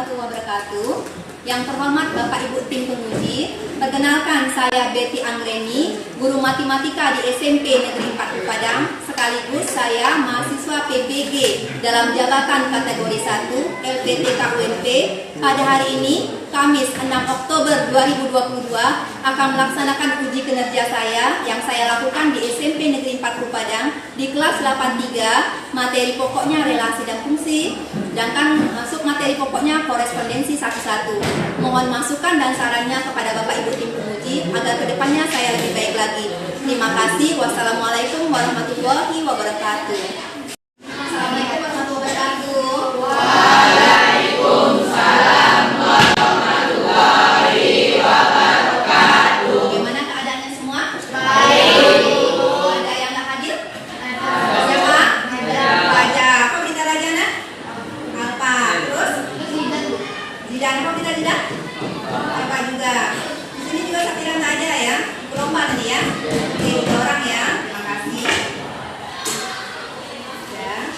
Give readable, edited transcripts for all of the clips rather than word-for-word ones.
warahmatullahi wabarakatuh. Yang terhormat Bapak Ibu tim penguji, perkenalkan saya Betty Anggreni, guru matematika di SMP Negeri 4 Padang, sekaligus saya mahasiswa PBG dalam jabatan kategori 1 LPTK UNP. Pada hari ini, Kamis 6 Oktober 2022, akan melaksanakan uji kinerja saya yang saya lakukan di SMP Negeri 4 Padang di kelas 83, materi pokoknya relasi dan fungsi, sedangkan masuk materi pokoknya korespondensi 1-1. Mohon masukan dan sarannya kepada Bapak Ibu tim penguji agar kedepannya saya lebih baik lagi. Terima kasih. Wassalamualaikum warahmatullahi wabarakatuh. Assalamualaikum warahmatullahi wabarakatuh. Waalaikumsalam warahmatullahi wabarakatuh. Bagaimana keadaannya semua? Baik. Ada yang tak hadir? Siapa? Raja. Apa kita Rajana? Apa? Terus? Zidan. Apa kita Zidan? Apa juga? Di sini juga Sakiran tak ada ya? Gelombang nih ya? Oke, 3 orang ya. Terima kasih. Ya.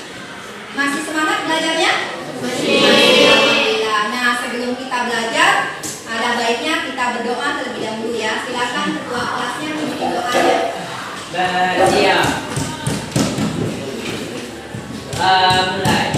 Masih semangat belajarnya? Masih. Alhamdulillah. Nah, sebelum kita belajar, ada baiknya kita berdoa terlebih dahulu ya. Silakan ketua kelasnya memimpin doanya. Siap. Mulai.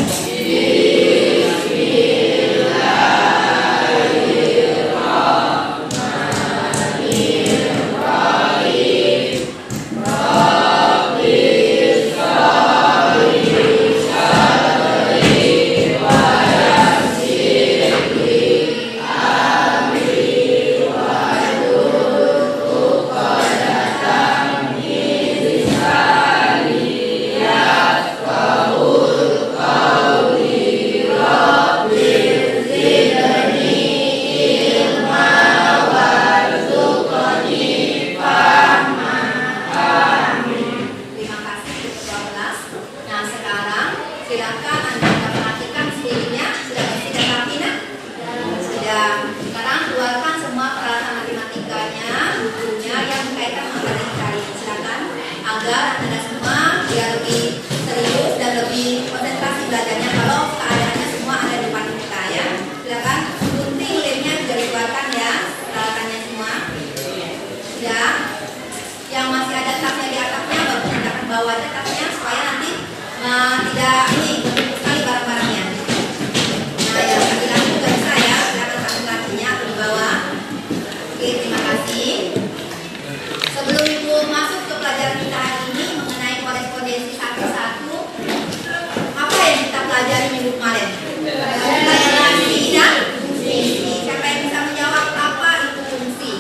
Agar Anda semua biar lebih serius dan lebih konsentrasi belajarnya kalau keadaannya semua ada di depan kita ya. Silakan gunting lemnya juga dikeluarkan ya, peralatannya semua. Ya, yang masih ada tasnya di atasnya baru kita akan bawa aja tasnya supaya nanti tidak ini sekali barang-barangnya. Nah, yang laki-laki juga bisa ya, silakan satu lakinya atau di bawah. Oke, terima kasih. Sebelum Ibu masuk ke pelajaran kita hari ini mengenai korespondensi 1-1, apa yang kita pelajari minggu kemarin? Relasi dan fungsi. Siapa yang bisa menjawab apa itu fungsi?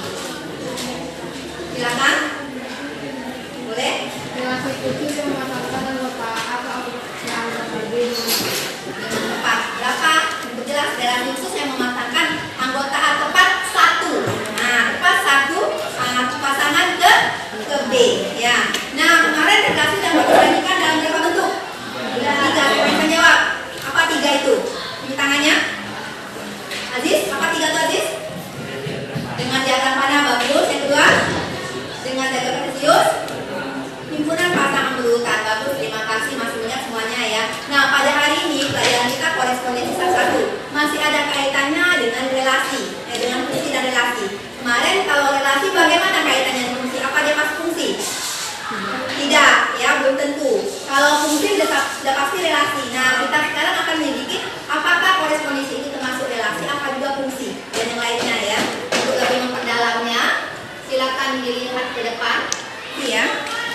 Silakan. Boleh? Relasi fungsi yang memasangkan anggota atau yang berbagi Yang tepat. Berapa? Untuk jelas relasi khusus yang mematangkan anggota A tepat 1. Nah, tepat 1 pasangan ke B ya. Nah, kemarin relasi yang dibandingkan dalam berapa bentuk? 3. Siapa yang bisa jawab? Apa 3 itu? Ini tangannya. Aziz, apa 3 itu Aziz? Dengan diagram panah bagus. Yang kedua, dengan diagram Kartesius. Himpunan pasangan berurutan bagus. Terima kasih, masih banyak semuanya ya. Nah, pada hari ini pelajaran kita korespondensi 1-1 masih ada kaitannya dengan relasi, dengan fungsi dan relasi. Kemarin kalau relasi bagaimana kaitannya dengan fungsi? Apa dia masuk fungsi? Tidak, ya belum tentu. Kalau fungsi sudah pasti relasi. Nah, kita sekarang akan menyelidiki apakah korespondensi itu termasuk relasi, apa juga fungsi dan yang lainnya ya. Untuk lebih memperdalamnya, silakan dilihat ke depan. Ya.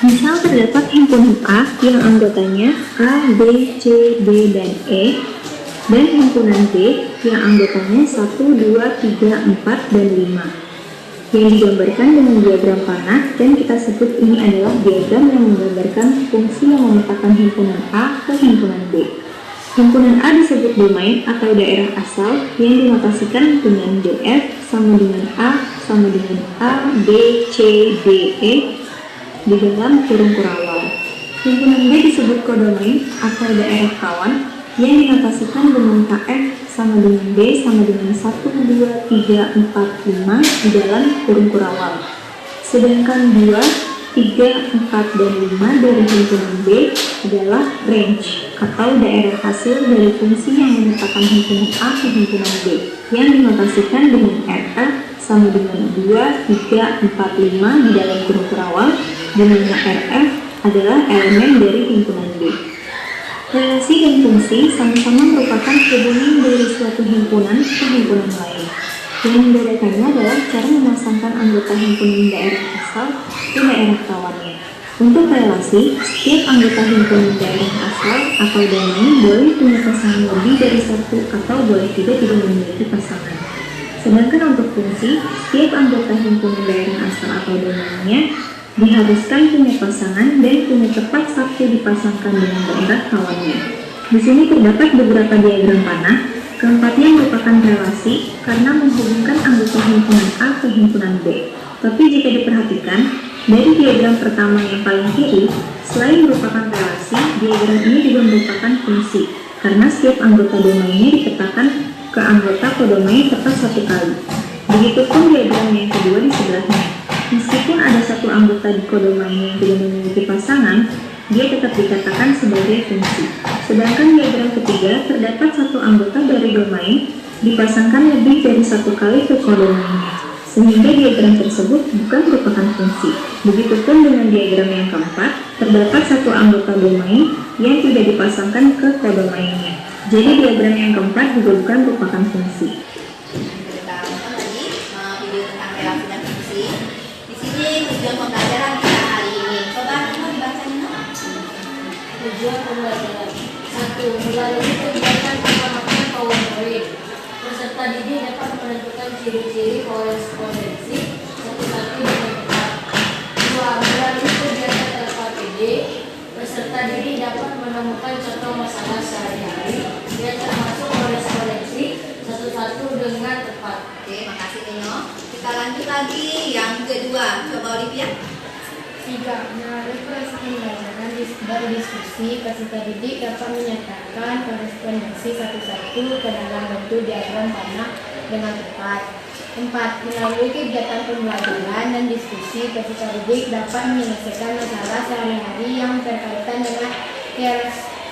Misal terdapat himpunan A yang anggotanya A, B, C, D, dan E, dan himpunan B yang anggotanya 1, 2, 3, 4, dan 5. Yang digambarkan dengan diagram panah, dan kita sebut ini adalah diagram yang menggambarkan fungsi yang memetakan himpunan A ke himpunan B. Himpunan A disebut domain atau daerah asal yang dinotasikan dengan DF sama dengan A sama dengan A, B, C, D, E di dalam kurung kurawal. Himpunan B disebut kodomain atau daerah kawan yang dinotasikan dengan KF sama dengan B sama dengan 1, 2, 3, 4, 5 di dalam kurung kurawal. Sedangkan 2, 3, 4, dan 5 dari himpunan B adalah range. atau daerah hasil dari fungsi yang menyertakan himpunan A ke himpunan B yang dinotasikan dengan RF sama dengan 2, 3, 4, 5 di dalam kurung terawal, di mana RF adalah elemen dari himpunan B. Relasi dan fungsi sama-sama merupakan hubungan dari suatu himpunan ke himpunan lain. Yang membedakannya adalah cara memasangkan anggota himpunan daerah asal ke daerah tawannya. Untuk relasi, setiap anggota himpunan daerah asal atau domain boleh punya pasangan lebih dari satu atau boleh tidak memiliki pasangan. Sedangkan untuk fungsi, setiap anggota himpunan daerah asal atau domainnya diharuskan punya pasangan dan punya tepat satu dipasangkan dengan daerah kawannya. Di sini terdapat beberapa diagram panah. Keempatnya merupakan relasi karena menghubungkan anggota himpunan A ke himpunan B. Tapi jika diperhatikan, dari diagram pertama yang paling kiri, selain merupakan relasi, diagram ini juga merupakan fungsi, karena setiap anggota domainnya dipetakan ke anggota kodomain tepat satu kali. Begitupun diagram yang kedua di sebelahnya. Meskipun ada satu anggota di kodomain yang tidak memiliki pasangan, dia tetap dikatakan sebagai fungsi. Sedangkan diagram ketiga, terdapat satu anggota dari domain dipasangkan lebih dari satu kali ke kodomainnya, sehingga diagram tersebut bukan merupakan fungsi. Begitupun dengan diagram yang keempat, terdapat satu anggota domain yang tidak dipasangkan ke kodomainnya. Jadi diagram yang keempat juga bukan merupakan fungsi. Kita nonton lagi video tentang relasi dan fungsi. Di sini tujuan pembelajaran kita hari ini. Coba kita dibacain. Tujuan pembelajaran 1. Melalui kegiatan pengamatan PowerPoint, peserta didik dapat menentukan ciri-ciri korespondensi satu-satu dengan tepat. 2. Melalui kegiatan LKPD, peserta didik dapat menemukan contoh masalah sehari-hari yang termasuk korespondensi satu-satu dengan tepat. Oke, makasih Nino. Kita lanjut lagi yang kedua. Coba Olivia. 3. Melalui proses pembelajaran berdiskusi, peserta didik dapat menyatakan korespondensi satu-satu ke dalam bentuk diagram panah dengan tepat. 4. Melalui kegiatan pembelajaran dan diskusi, peserta didik dapat menyelesaikan masalah sehari-hari yang berkaitan dengan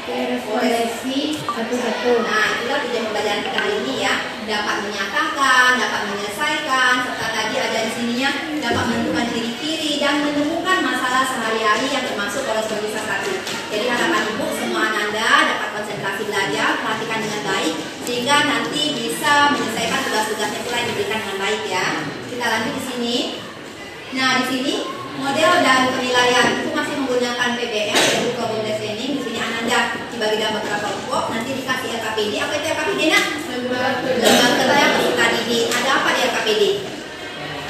korespondensi satu-satu. Nah, itulah tujuan pembelajaran kita hari ini ya. Dapat menyatakan, dapat menyelesaikan, serta tadi ada di sininya dapat menentukan ciri-ciri dan menemukan masalah sehari-hari yang termasuk korespondensi satu. Jadi harapan ibu semua Ananda dapat konsentrasi belajar, perhatikan dengan baik sehingga nanti bisa menyelesaikan tugas-tugasnya pula yang diberikan dengan baik ya. Kita lanjut di sini. Nah, di sini model dan penilaian itu masih menggunakan PBL yaitu problem designing. Di sini Ananda dibagi dalam beberapa kelompok, nanti dikasih LKPD. Apa itu LKPD nak? Lembaga kerja peserta didik. Ada apa di LKPD?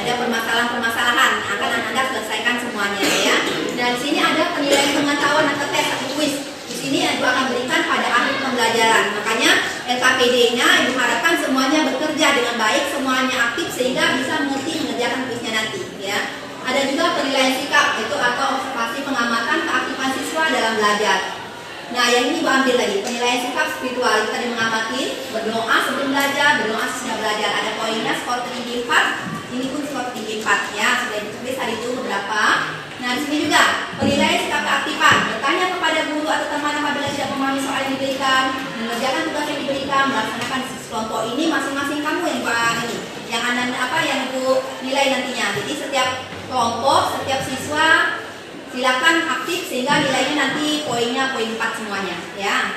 Ada permasalahan-permasalahan akan Ananda selesaikan semuanya ya. Dan di sini ada penilaian pengetahuan atau tes atau quiz. Di sini Ibu akan berikan pada akhir pembelajaran. Makanya LKPD-nya diharapkan semuanya bekerja dengan baik, semuanya aktif sehingga bisa mengerti mengerjakan kuisnya nanti ya. Ada juga penilaian sikap itu atau observasi pengamatan keaktifan siswa dalam belajar. Nah, yang ini Ibu ambil tadi, penilaian sikap spiritual. Kita mengamati, berdoa sebelum belajar, berdoa sesudah belajar. Ada poinnya, skor tertinggi 4, ini pun skor tertinggi 4 ya. Sudah ditulis hari itu beberapa. Nah, di sini juga penilaian sikap keaktifan. Bertanya kepada guru atau teman apabila tidak memahami soal yang diberikan, mengerjakan tugas yang diberikan, melaksanakan kelompok ini masing-masing kamu yang ini, yang Ibu nilai nantinya. Jadi setiap kelompok, setiap siswa silakan aktif sehingga nilainya nanti poinnya poin 4 semuanya ya.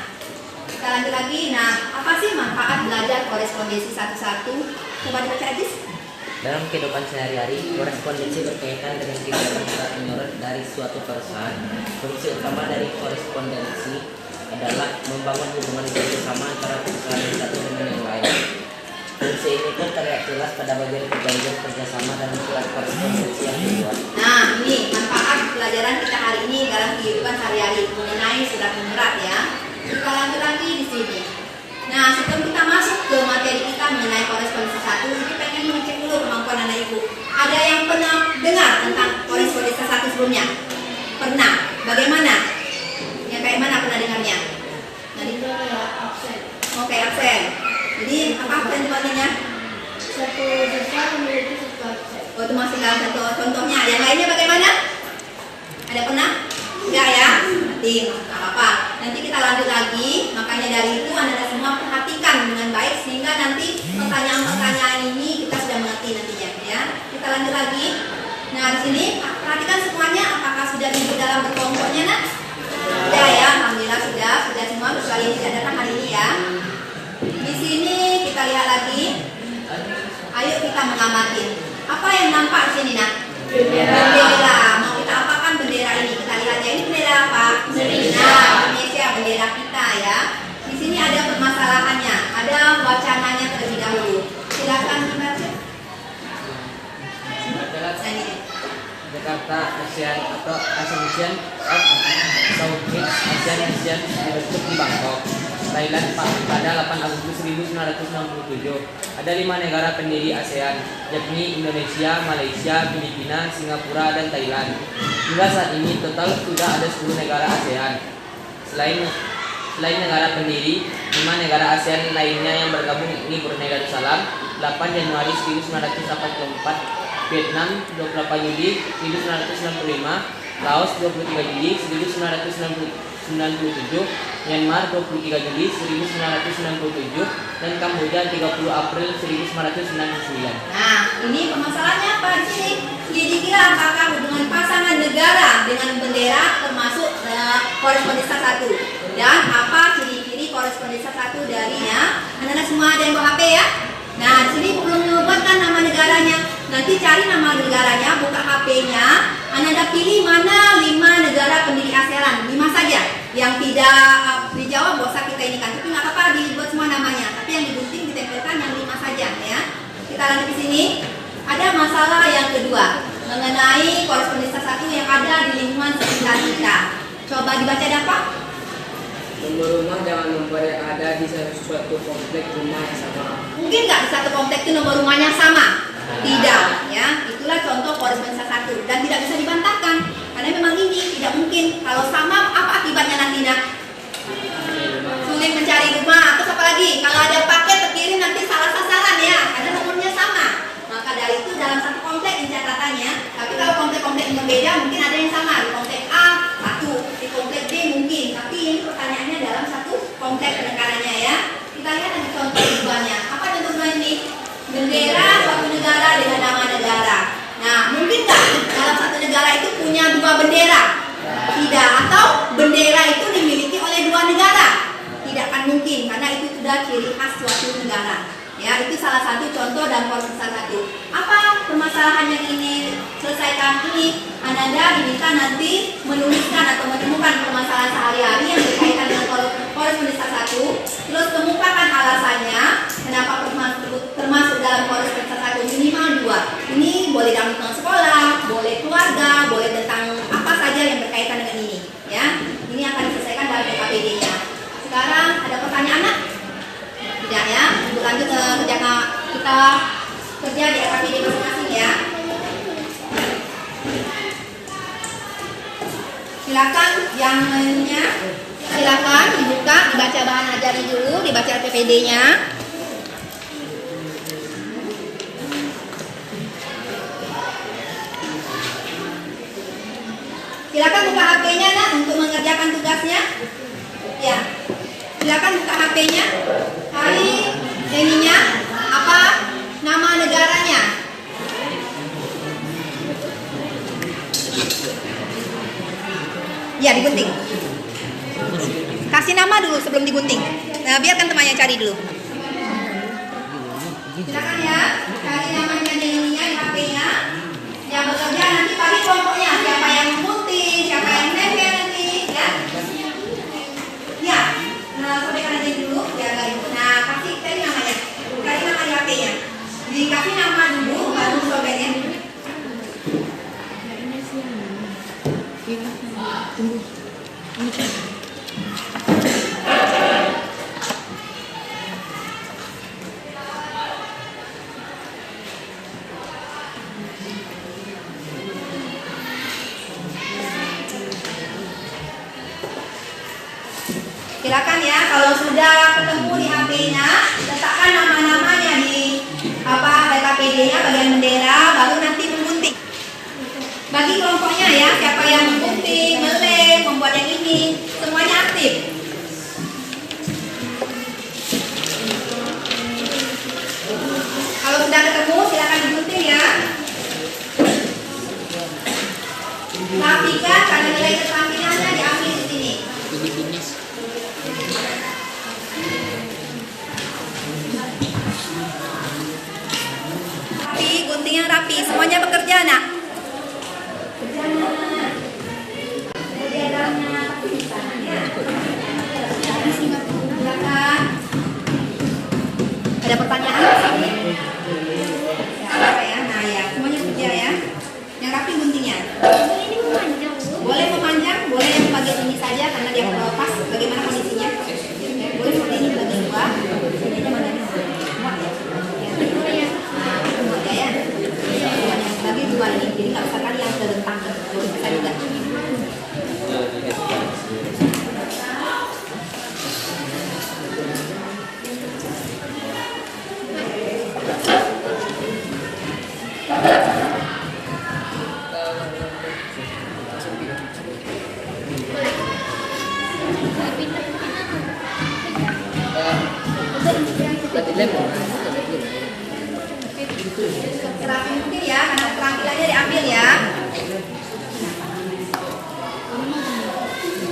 Kita lanjut lagi. Nah, apa sih manfaat belajar korespondensi satu-satu? Coba dibaca Adis. Dalam kehidupan sehari-hari, korespondensi berkaitan dengan kegiatan surat menyurat dari suatu perusahaan. Fungsi utama dari korespondensi adalah membangun hubungan kerjasama antara perusahaan yang satu dengan yang lain. Fungsi ini pun terlihat jelas pada bagian perjanjian kerjasama dalam surat korespondensi yang dibuat. Nah, ini manfaat pelajaran kita hari ini dalam kehidupan sehari-hari mengenai surat menyurat ya. Kita lanjut lagi di sini. Nah, sebelum kita masuk ke materi kita mengenai korespondensi satu, kita pengen mengecek dulu kemampuan anak ibu. Ada yang pernah dengar tentang korespondensi satu sebelumnya? Pernah? Bagaimana? Yang kayak mana pernah dengarnya? Absen. Oke, absen. Jadi apa absen sebagainya? Satu siswa memiliki satu absen. Oh, itu masih dalam satu contohnya. Yang lainnya bagaimana? Ada pernah? Enggak ya? Nanti nggak apa-apa. Nanti kita kita lanjut lagi. Makanya dari itu Anda semua perhatikan dengan baik sehingga nanti pertanyaan-pertanyaan ini kita sudah mengerti nantinya ya. Kita lanjut lagi. Nah, di sini perhatikan semuanya, apakah sudah di dalam kelompoknya nak? Sudah ya, alhamdulillah sudah semua kecuali yang tidak datang hari ini ya. Di sini kita lihat lagi. Ayo kita mengamati. Apa yang nampak di sini nak? Bendera. Mau kita apakan bendera ini? Kita lihat ya, ini bendera apa? Indonesia, bendera kita ya. Di sini ada permasalahannya, ada wacananya terlebih dahulu. Silakan dibaca. Jakarta ASEAN atau Association of Southeast Asian dibentuk di Bangkok, Thailand pada 8 Agustus 1967. Ada 5 negara pendiri ASEAN, yakni Indonesia, Malaysia, Filipina, Singapura, dan Thailand. Hingga saat ini total sudah ada 10 negara ASEAN. Selain negara pendiri, 5 negara ASEAN lainnya yang bergabung ini Brunei Darussalam 8 Januari 1944, Vietnam 28 Juli 1995, Laos 23 Juli 1997, Myanmar 23 Juli 1997, dan Kamboja 30 April 1999. Nah, ini permasalahannya apa di sini? Dikira apakah hubungan pasangan negara dengan bendera termasuk korespondensi 1 dan apa ciri-ciri korespondensi 1 darinya? Anak-anak semua ada yang bawa HP ya? Nah, di sini belum menyebutkan nama negaranya. Nanti cari nama negaranya, buka HP-nya. Anda pilih mana 5 negara pendiri ASEAN, 5 saja. Yang tidak dijawab, gak usah kita ini kan. Tapi nggak apa-apa dibuat semua namanya. Tapi yang digunting ditempelkan yang 5 saja ya. Kita lanjut di sini. Ada masalah yang kedua mengenai korespondensi 1 yang ada di lingkungan sekitar kita. Coba dibaca ada apa? Nomor rumah jangan nomor yang ada di suatu komplek rumah yang sama. Mungkin nggak di satu komplek itu nomor rumahnya sama? Tidak, ya. Itulah contoh korespondensi 1 dan tidak bisa dibantahkan karena memang ini tidak mungkin. Kalau sama, apa akibatnya nanti nak? Sulit mencari rumah. Terus apa lagi? Kalau ada paket terkirim nanti salah sasaran ya, karena nomornya sama. Maka dari itu dalam satu komplek ini catatannya. Tapi kalau komplek-komplek yang berbeda mungkin ada yang sama. Di komplek A 1, di komplek B mungkin. Tapi ini pertanyaannya dalam satu komplek penekanannya ya. Kita lihat ada contoh dua-nya. Apa contoh dua ini? Bendera suatu negara dengan nama negara. Nah, mungkin nggak dalam satu negara itu punya 2 bendera? Tidak. Atau bendera itu dimiliki oleh 2 negara? Tidak akan mungkin karena itu sudah ciri khas suatu negara. Ya, itu salah satu contoh dan korespondensi 1. Apa permasalahan yang ini selesaikan ini? Anda diminta nanti menuliskan atau menemukan permasalahan sehari-hari yang berkaitan dengan korespondensi 1. Terus kemukakan alasannya kenapa termasuk dalam korespondensi 1 minimal 2. Ini boleh tentang sekolah, boleh keluarga, boleh tentang apa saja yang berkaitan dengan ini. Ya, ini akan diselesaikan dalam PKPD-nya. Sekarang ada pertanyaan nak? Tidak ya, untuk lanjut kerja kita kerja di RKPD masing-masing ya. Silakan yang lainnya, silakan dibuka, dibaca bahan ajarnya dulu, dibaca RPPD-nya. Silakan buka HP-nya nak untuk mengerjakan tugasnya. Ya. Silakan buka HP-nya. Cari ininya apa nama negaranya. Ya, digunting. Kasih nama dulu sebelum digunting. Nah, biarkan temannya cari dulu. Silakan ya, cari namanya di ininya di HP-nya. Yang bekerja nanti bagi kelompoknya. Siapa yang gunting, siapa yang nempel nanti, ya. Ya. Nah, sampaikan aja dulu biar nggak ribut. Nah, kasih cari namanya, cari nama di HP-nya. Dikasih nama dulu, baru sobeknya. Silakan ya, kalau sudah ketemu di HP-nya, letakkan nama-namanya di PKPD-nya bagian bendera, baru nanti menggunting. Bagi kelompoknya ya, siapa yang menggunting, melem, membuat yang ini, semuanya aktif. semuanya bekerja nak. Kerja nak. Silakan. Ada pertanyaan di sini? Ya, nah ya, semuanya kerja ya. Yang rapi guntingnya. Boleh memanjang, boleh yang bagian ini saja karena dia pas. Bagaimana kondisinya? Ya, boleh seperti ini bagi dua. Ini mana ini? Muat ya. Ya, muat ya. Bagi dua ini, jadi nggak usah kali yang terlentang. Bisa juga. Terapi mungkin ya, karena keterampilannya diambil ya.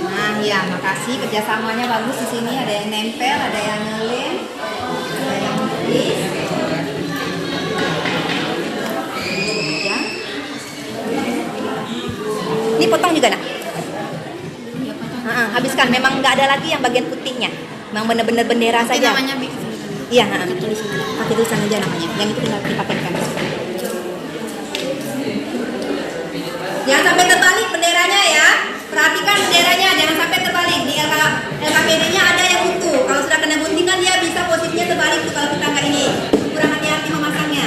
Nah ya, makasih kerjasamanya bagus di sini. Ada yang nempel, ada yang ngelem, ada yang tulis. Ya. Ini potong juga nak? Habiskan. Memang nggak ada lagi yang bagian putihnya. Memang benar-benar bendera saja. Namanya bikin. Iya, pakai tulisan aja namanya. Yang itu tinggal dipakaikan. Jangan sampai terbalik benderanya ya. Perhatikan benderanya, jangan sampai terbalik. Di LKPD-nya ada yang utuh. Kalau sudah kena gunting kan dia bisa posisinya terbalik tuh kalau kita nggak ini. Kurang hati-hati memasangnya.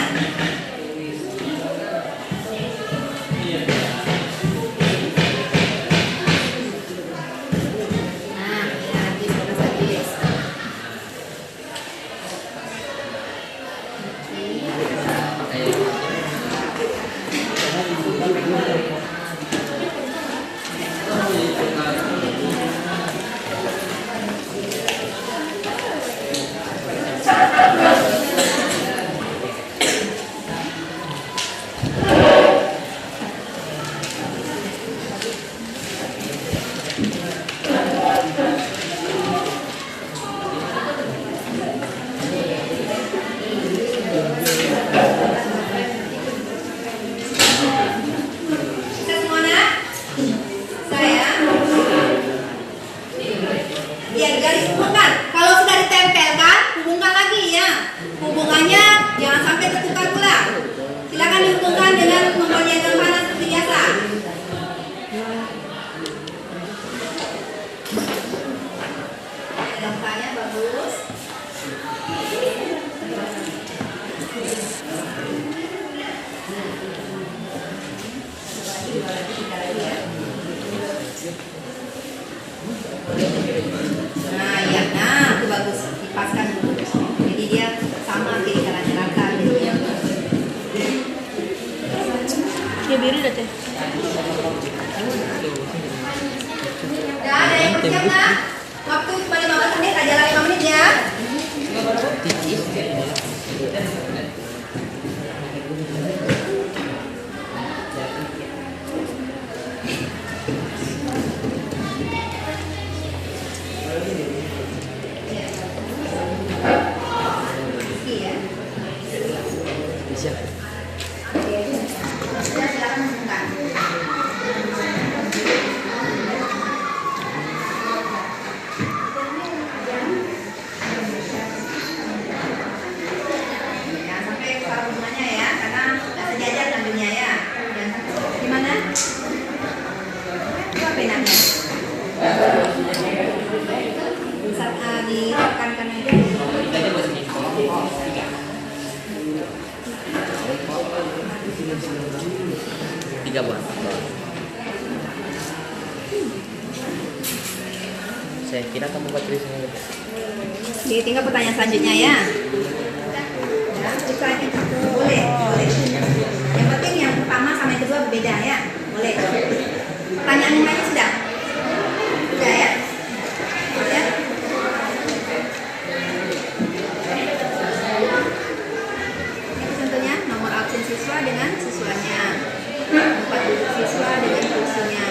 Waktu cuma 15 menit aja lah, 5 menit ya. Tiga buah. Saya kira kamu buat tulisannya gitu. Oke, tinggal pertanyaan selanjutnya ya. Boleh. Yang penting yang pertama sama yang kedua berbeda ya. Boleh. Pertanyaan yang lain sudah? Sudah ya? Ya. Contohnya nomor absen siswa dengan siswanya, tempat duduk siswa dengan kursinya.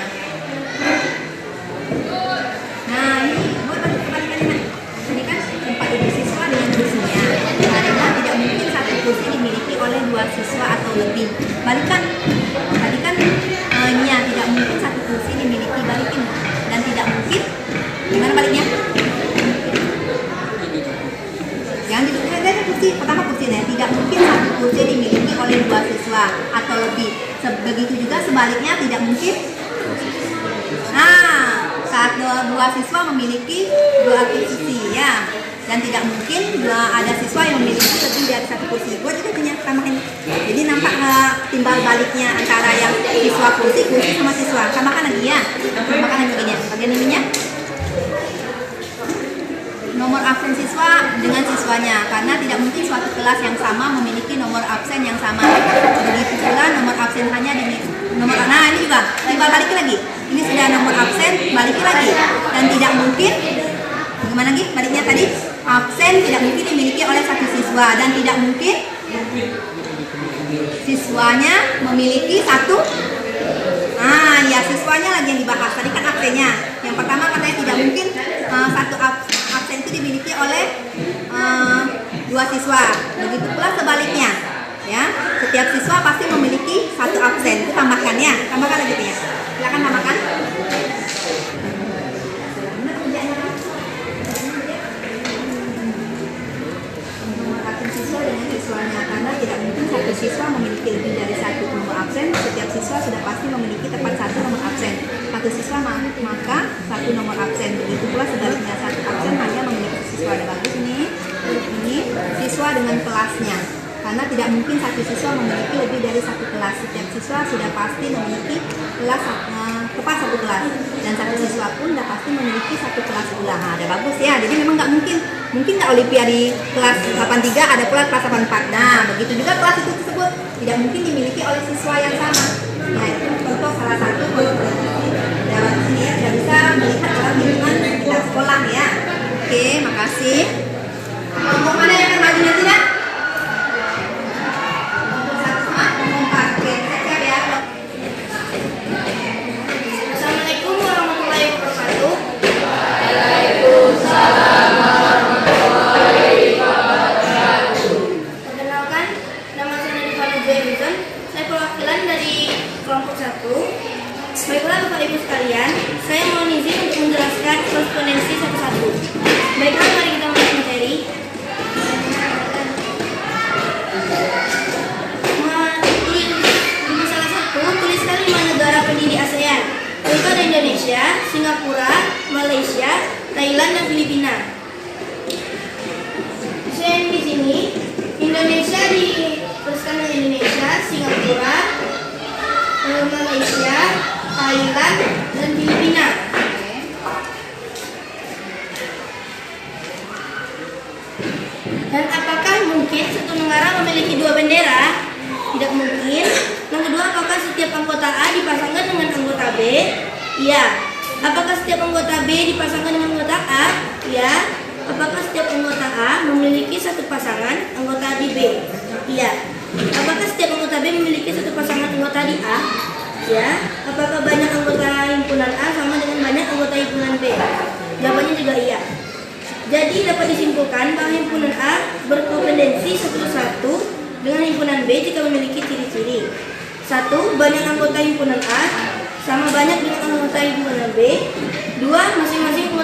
Nah ini buat kebalikannya. Ini kan tempat duduk siswa dengan kursinya. Karena tidak mungkin satu kursi dimiliki oleh 2 siswa atau lebih. balikan. Tadi kan ininya tidak mungkin satu kursi dimiliki, balikin. Dan tidak mungkin, gimana baliknya? Yang didudukkan dari kursi, pertama kursinya, tidak mungkin satu kursi dimiliki oleh 2 siswa atau lebih. Begitu juga sebaliknya, tidak mungkin. Nah, saat dua siswa memiliki 2 kursi ya, dan tidak mungkin ada siswa yang memiliki lebih dari 1 kursi. Buat juga punya samain. Jadi nampak timbal baliknya antara yang siswa kursi sama siswa. Samakan lagi ya. Samakan lagi ini. Bagian ininya. Nomor absen siswa dengan siswanya, karena tidak mungkin suatu kelas yang sama memiliki nomor absen yang sama. Begitu pula nomor absen hanya di nomor, nah ini juga timbal balik lagi. Ini sudah nomor absen, balik lagi. Dan tidak mungkin, gimana lagi baliknya tadi? Absen tidak mungkin dimiliki oleh 1 siswa, dan tidak mungkin siswanya memiliki 1. Ah ya, siswanya lagi yang dibahas. Tadi kan absennya. Yang pertama katanya tidak mungkin 1 absen itu dimiliki oleh 2 siswa. Begitu pula sebaliknya. Ya, setiap siswa pasti memiliki 1 absen. Itu tambahkan ya, tambahkan lagi ya. Silakan tambahkan. Nomor absen siswa dengan siswanya, karena tidak mungkin 1 siswa memiliki lebih dari 1 nomor absen. Setiap siswa sudah pasti memiliki tepat 1 nomor absen. 1 siswa maka 1 nomor absen. Begitu pula sebaliknya, 1 absen hanya memiliki siswa. Ada bagus ini siswa dengan kelasnya, karena tidak mungkin 1 siswa memiliki lebih dari 1 kelas. Setiap siswa sudah pasti memiliki kelas tepat 1 kelas, dan 1 siswa pun sudah pasti memiliki 1 kelas pula. Nah, ada bagus ya. Jadi memang nggak mungkin nggak Olimpiade kelas 83 ada pula kelas 84. Nah, begitu juga kelas itu tersebut tidak mungkin dimiliki oleh siswa yang sama. Nah, itu contoh salah satu dalam sini ya, sudah bisa melihat dalam lingkungan sekitar sekolah ya. Oke, makasih. Kelompok mana yang akan maju nanti nak? Kelompok 1 sama kelompok 4. Oke, siap ya. Assalamualaikum warahmatullahi wabarakatuh. Perkenalkan, nama saya Nurifana Jaimizon. Saya perwakilan dari kelompok 1. Baiklah Bapak Ibu sekalian, saya mohon izin untuk menjelaskan korespondensi satu-satu. Baiklah, mari kita masuk materi. Di masalah 1, tuliskan 5 negara pendiri ASEAN, yaitu ada Indonesia, Singapura, Malaysia, Thailand, dan Filipina. Saya di sini, Indonesia dituliskan dengan Indonesia, Singapura, Malaysia, Thailand, dan Filipina. Dan apakah mungkin satu negara memiliki 2 bendera? Tidak mungkin. Yang kedua, apakah setiap anggota A dipasangkan dengan anggota B? Iya. Apakah setiap anggota B dipasangkan dengan anggota A? Iya. Apakah setiap anggota A memiliki 1 pasangan anggota di B? Iya. Apakah setiap anggota B memiliki 1 pasangan anggota di A? Ya. Apakah banyak anggota himpunan A sama dengan banyak anggota himpunan B? Jawabannya juga iya. Jadi dapat disimpulkan bahwa himpunan A berkorespondensi satu dengan himpunan B jika memiliki ciri-ciri. 1. Banyak anggota himpunan A sama banyak dengan anggota himpunan B. 2. Masing-masing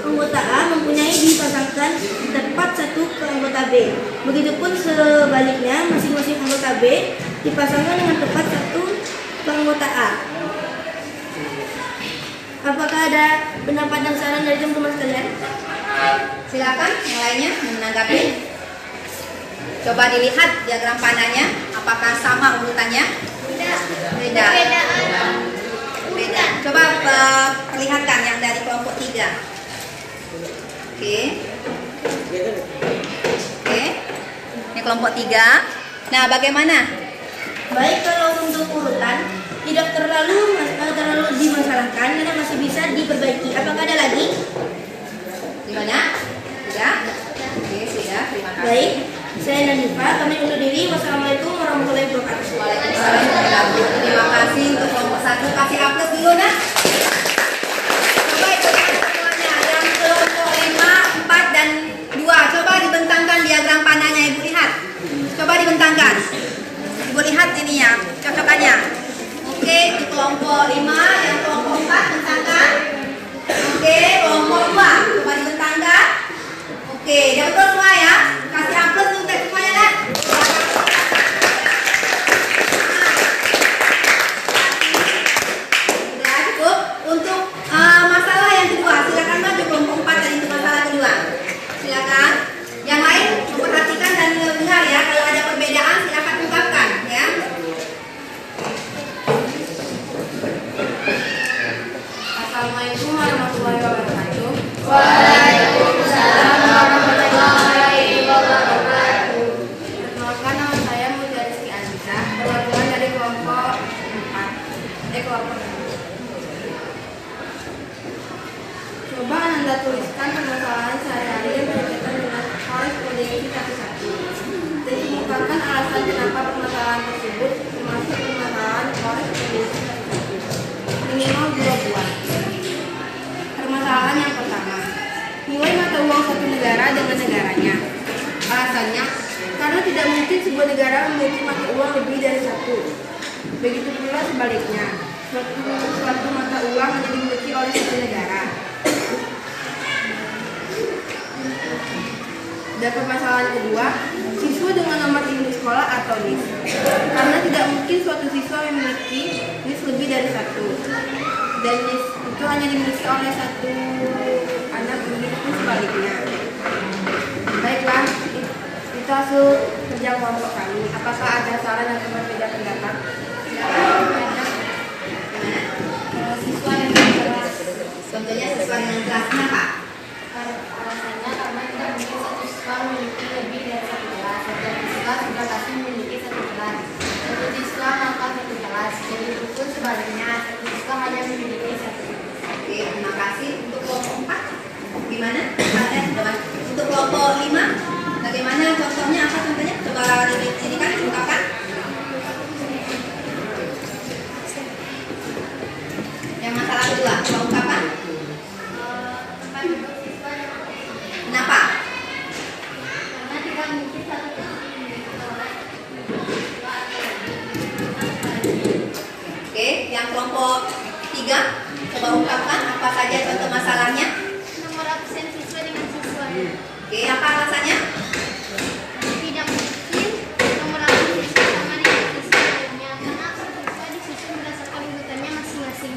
anggota A mempunyai dipasangkan tepat 1 ke anggota B. Begitupun sebaliknya, masing-masing anggota B dipasangkan dengan tepat 1 ke anggota A. Apakah ada pendapat dan saran dari teman-teman sekalian? Silakan yang lainnya yang menanggapi. Coba dilihat diagram panahnya, apakah sama urutannya? Beda. Beda. Coba perlihatkan yang dari kelompok 3. Oke. Ini kelompok 3. Nah, bagaimana? Baik, kalau untuk urutan tidak terlalu dimasalahkan karena masih bisa diperbaiki. Apakah ada lagi? Gimana? Sudah? Oke, sudah. Terima kasih. Baik, saya Nadifa. Kami undur diri. Wassalamualaikum warahmatullahi wabarakatuh. Waalaikumsalam warahmatullahi wabarakatuh. Terima kasih untuk kelompok 1. Kasih aplaus dulu nah. Coba ikutkan semuanya. Yang kelompok 5, 4, dan 2. Coba dibentangkan diagram panahnya, Ibu lihat. Coba dibentangkan. Ibu lihat ini ya. permasalahan tersebut termasuk permasalahan korespondensi minimal 2 buah. Permasalahan yang pertama, nilai mata uang satu negara dengan negaranya. Alasannya, karena tidak mungkin sebuah negara memiliki mata uang lebih dari satu. Begitu pula sebaliknya, suatu mata uang hanya dimiliki oleh satu negara. Dan permasalahan kedua, siswa dengan nomor induk sekolah atau NIS. Karena tidak mungkin suatu siswa memiliki NIS lebih dari satu. Dan NIS itu hanya dimiliki oleh satu anak, begitu pun sebaliknya. Baiklah, itu hasil kerja kelompok kami. Apakah ada saran atau berbeda pendapat? Siswa yang kelas, contohnya siswa dengan kelasnya Pak. Alasannya karena tidak mungkin satu siswa memiliki lebih dari satu kelas. Setiap siswa sudah pasti memiliki satu kelas. Satu siswa maka satu kelas. Jadi pun sebaliknya, satu siswa hanya memiliki satu kelas. Oke, terima kasih. Untuk kelompok 4, gimana? Untuk kelompok 5, bagaimana contohnya? Apa contohnya? Coba ini kan ungkapkan. Yang masalah kedua, coba ungkapkan. Kenapa? Karena tidak mungkin satu kelas memiliki kelas. Oke, yang kelompok 3, coba ungkapkan apa saja contoh masalahnya. Nomor absen siswa dengan siswanya. Oke, apa alasannya? Tidak mungkin nomor absen siswa sama dengan siswa lainnya karena siswa disusun berdasarkan urutannya masing-masing.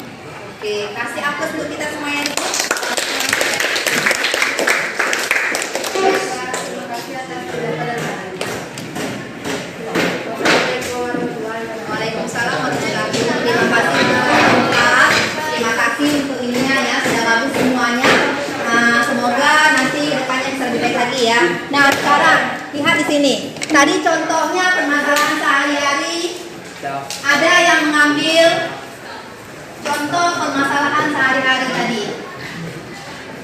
Oke, kasih aplaus untuk kita semuanya dulu. Terima kasih atas pendapat. Waalaikumsalam warahmatullahi wabarakatuh. Terima kasih untuk terima kasih untuk ininya ya, sudah bagus semuanya. Semoga nanti depannya bisa lebih baik lagi ya. Nah sekarang lihat di sini. Tadi contohnya permasalahan sehari-hari. Ada yang mengambil contoh permasalahan sehari-hari tadi.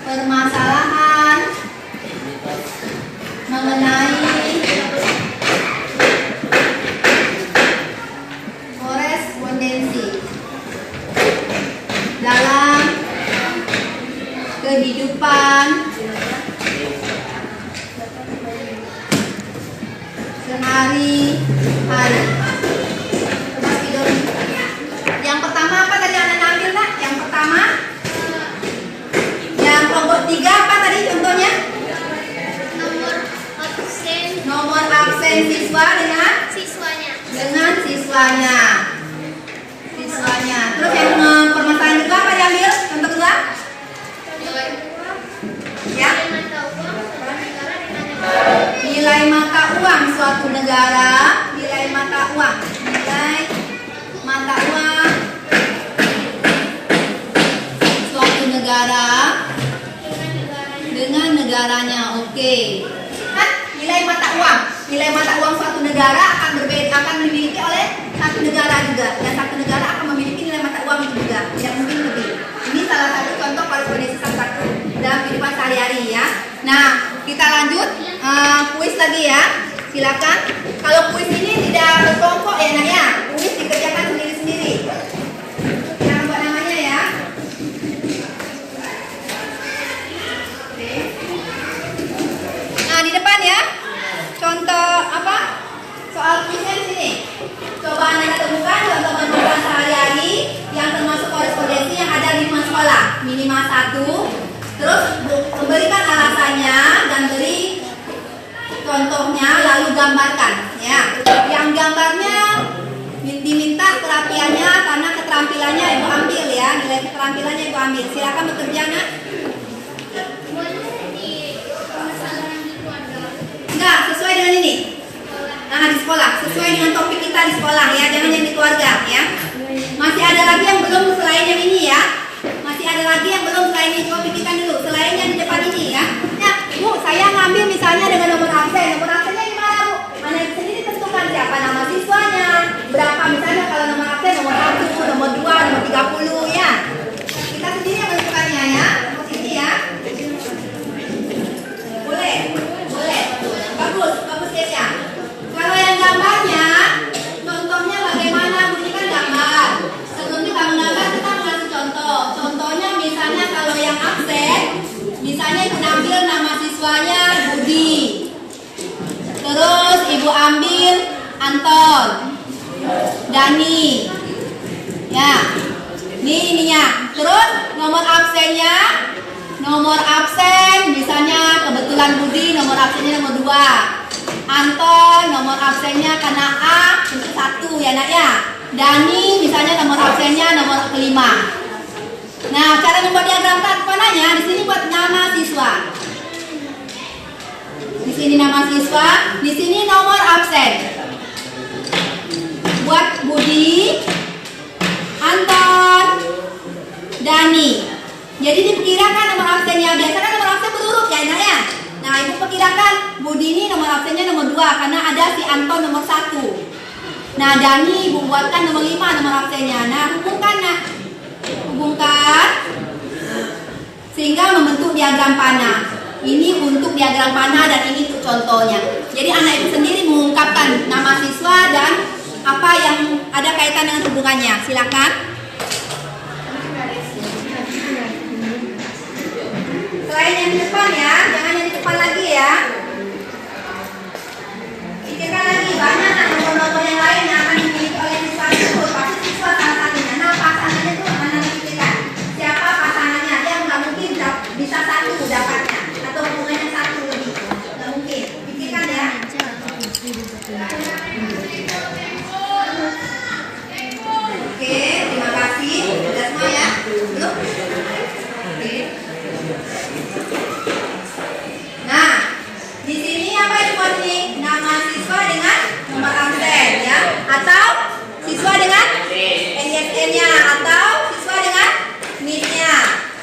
Permasalahan mengenai korespondensi dalam kehidupan sehari-hari. Mas Fido. Yang pertama apa tadi yang Anda ambil Nak? Yang pertama yang kelompok 3 apa tadi contohnya? Nomor absen siswa dengan Siswanya. siswanya. Terus yang permasalahan kedua apa diambil? Contoh kedua? Ya. Nilai mata uang suatu negara. Nilai mata uang suatu negara dengan negaranya. Oke. Kan nilai mata uang suatu negara akan dimiliki oleh satu negara juga, dan satu negara akan memiliki nilai mata uang itu juga, tidak mungkin lebih. Ini salah satu contoh korespondensi satu dalam kehidupan sehari-hari ya. Nah kita lanjut kuis lagi ya, silakan. Kalau kuis ini tidak berkelompok ya Nak ya, kuis dikerjakan sendiri-sendiri. Jangan buat namanya ya. Nah di depan ya, contoh apa? Soal kuisnya di sini. Coba Anda temukan contoh permasalahan sehari-hari yang termasuk korespondensi yang ada di 5 sekolah, minimal 1. Terus berikan alasannya dan beri contohnya, lalu gambarkan ya. Yang gambarnya diminta kerapiannya karena keterampilannya Ibu ambil ya, nilai keterampilannya Ibu ambil. Silakan bekerja Nak. Enggak, sesuai dengan ini. Nah di sekolah, sesuai dengan topik kita di sekolah ya, jangan yang di keluarga ya. Masih ada lagi yang belum selain yang ini ya. Masih ada lagi yang belum selain ini, coba pikirkan dulu. Selain yang di depan ini ya. Nah Bu, saya ngambil misalnya dengan nomor absen. Nomor absennya gimana Bu? Mana itu sendiri tentukan siapa nama siswanya, berapa misalnya kalau nomor absen nomor 1, nomor 2, nomor 30 ya. Kita sendiri yang menentukannya ya. Posisi ya. Boleh. Bagus ya. Kalau yang gambarnya Ibu ambil Anton, Dani. Ya. Nih ininya. Terus nomor absennya, nomor absen misalnya kebetulan Budi nomor absennya nomor 2. Anton nomor absennya karena A untuk 1 ya nak ya. Dani misalnya nomor absennya nomor 5. Nah, cara membuat diagram panahnya di sini buat nama siswa. Di sini nama siswa, di sini nomor absen. Buat Budi, Anton, Dani. Jadi diperkirakan nomor absennya. Biasanya nomor absen berurut ya nak ya. Nah, ibu perkirakan Budi ini nomor absennya nomor 2 karena ada si Anton nomor 1. Nah, Dani ibu buatkan nomor 5 nomor absennya. Nah, hubungkan nak. Hubungkan sehingga membentuk diagram panah. Ini untuk diagram panah dan ini untuk contohnya. Jadi anak ibu sendiri mengungkapkan nama siswa dan apa yang ada kaitan dengan hubungannya. Silakan. Selain yang di depan ya, jangan yang di depan lagi ya. Pikirkan lagi, banyak nomor-nomor yang lain yang akan dimiliki oleh siswa itu. Pasti siswa salah satunya. Nah, pasangannya itu anak pikirkan. Siapa pasangannya? Dia nggak mungkin bisa 1 dapatnya atau hubungannya 1 lebih. Nggak mungkin. Pikirkan ya. Oke, terima kasih. Sudah semua ya? Belum? Oke. Nah, di sini apa yang buat ini? Nama siswa dengan nomor absen ya, atau siswa dengan NISN-nya, atau siswa dengan NIS-nya,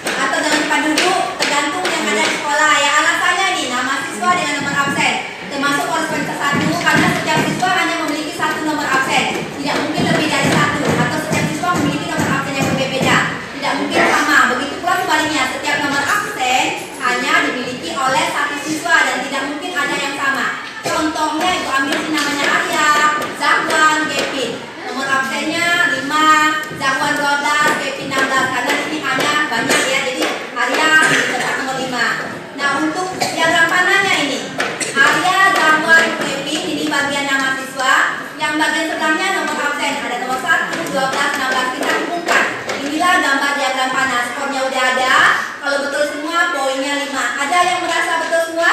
atau dengan tempat duduk tergantung yang ada di sekolah ya. Alasannya nih, nama siswa dengan nomor absen termasuk korespondensi 1 karena setiap siswa hanya memiliki 1 nomor absen, tidak mungkin lebih dari 1, atau setiap siswa memiliki nomor absen yang berbeda, tidak mungkin sama. Begitu pula sebaliknya, setiap nomor absen hanya dimiliki oleh 1 siswa dan tidak mungkin ada yang sama. Contohnya ibu ambil sih namanya Arya, Zahwan, Kevin. Nomor absennya 5, Zahwan 12, Kevin 16. Karena di sini ada banyak ya, jadi Arya tetap nomor 5. Nah, untuk diagram panahnya ini, Arya, Zahwan, Kevin ini bagian nama siswa. Yang bagian sebelahnya nomor absen, ada nomor 1, 12, 16. Kita hubungkan. Inilah gambar diagram panah. Skornya udah ada. Kalau betul semua, poinnya 5. Ada yang merasa betul semua?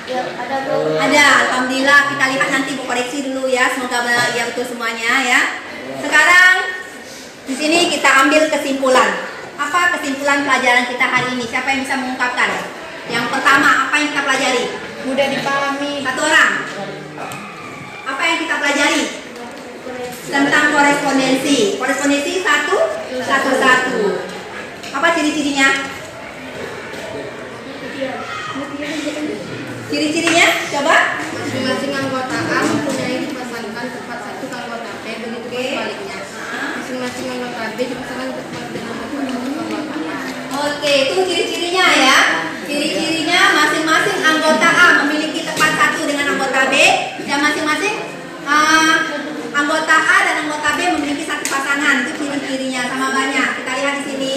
Ya, ada Bu. Ada, alhamdulillah. Kita lihat nanti Bu koreksi dulu ya. Semoga ya betul semuanya ya. Sekarang di sini kita ambil kesimpulan. Apa kesimpulan pelajaran kita hari ini? Siapa yang bisa mengungkapkan? Yang pertama, apa yang kita pelajari? Mudah dipahami. 1 orang. Apa yang kita pelajari? Tentang korespondensi. Korespondensi 1. Apa ciri-cirinya? Ciri-cirinya coba. Masing-masing anggota A mempunyai dipasangkan tepat 1 anggota B, begitu pun sebaliknya. Masing-masing anggota B dipasangkan tepat dengan anggota A. Oke, itu ciri-cirinya ya. Ciri-cirinya masing-masing anggota A memiliki tepat 1 dengan anggota B, dan masing-masing anggota A dan anggota B memiliki 1 pasangan. Itu ciri-cirinya sama banyak. Kita lihat di sini.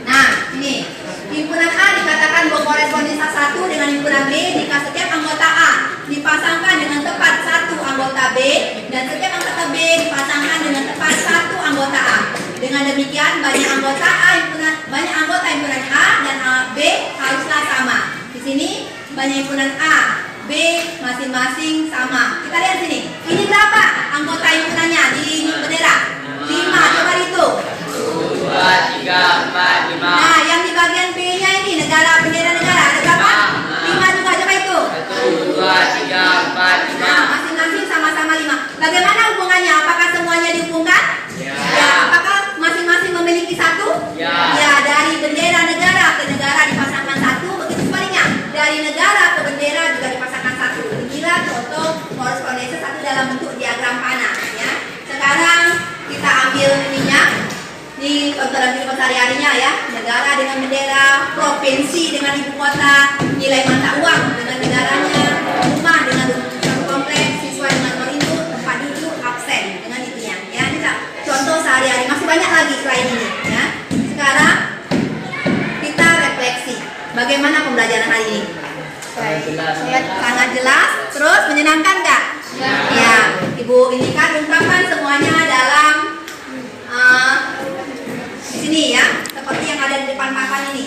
Nah, ini himpunan A dikatakan berkorespondensi 1 dengan himpunan B jika setiap anggota A dipasangkan dengan tepat 1 anggota B dan setiap anggota B dipasangkan dengan tepat 1 anggota A. Dengan demikian banyak anggota himpunan A dan B haruslah sama. Di sini banyak himpunan A, B masing-masing sama. Kita lihat sini. Ini berapa anggota himpunannya di bendera? 5. Coba hitung. 1, 2, 3, 4, 5. Nah, yang di bagian B-nya ini bendera negara ada berapa? 5 juga, coba itu. 1, 2, 3, 4, 5. Nah, masing-masing sama-sama 5. Bagaimana hubungannya? Apakah semuanya dihubungkan? Ya. Apakah masing-masing memiliki 1? Ya, dari bendera negara ke negara dipasangkan 1, begitu sebaliknya. Dari negara ke bendera juga dipasangkan 1. Inilah contoh korespondensi 1 dalam bentuk diagram panah ya. Sekarang kita ambil minyak. Di dalam kehidupan sehari-harinya ya, negara dengan bendera, provinsi dengan ibu kota, nilai mata uang dengan negaranya, rumah dengan satu kompleks, siswa dengan nomor induk, tempat duduk, absen dengan itunya ya. Ini contoh sehari-hari, masih banyak lagi selain ini ya. Sekarang kita refleksi bagaimana pembelajaran hari ini. Baik. Sangat jelas. Terus menyenangkan nggak? Ya. Ibu ini kan ungkapkan semuanya dalam di sini ya, seperti yang ada di depan papan ini.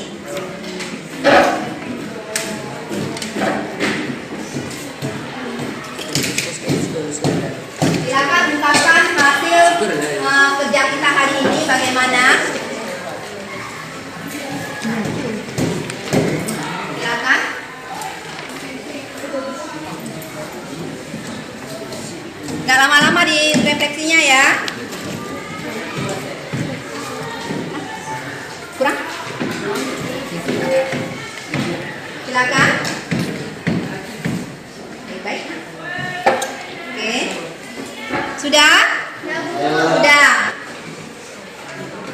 Silakan ungkapkan hasil kerja kita hari ini bagaimana? Silakan. Nggak lama-lama di refleksinya ya. Kurang? Silakan. Baik. Oke. Sudah? Sudah.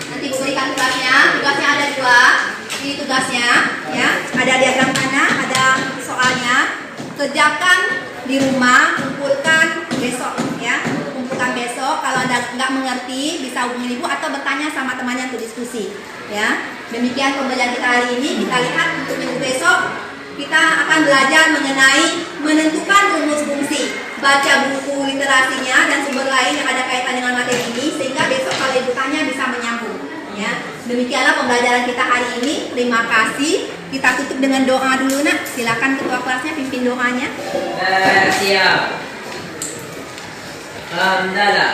Nanti Bu berikan tugasnya. Tugasnya ada 2. Ini tugasnya, ya. Ada diagram tanah, ada soalnya. Kerjakan di rumah, kumpulkan besok, ya. Kumpulkan besok. Kalau Anda nggak mengerti, bisa hubungi Ibu atau bertanya sama temannya untuk diskusi, ya. Demikian pembelajaran kita hari ini. Kita lihat untuk minggu besok kita akan belajar mengenai menentukan rumus fungsi, baca buku literasinya dan sumber lain yang ada kaitan dengan materi ini, sehingga besok kalau Ibu tanya bisa menyambung, ya. Demikianlah pembelajaran kita hari ini. Terima kasih. Kita tutup dengan doa dulu, Nak. Silakan ketua kelasnya pimpin doanya. Siap. Alhamdulillah.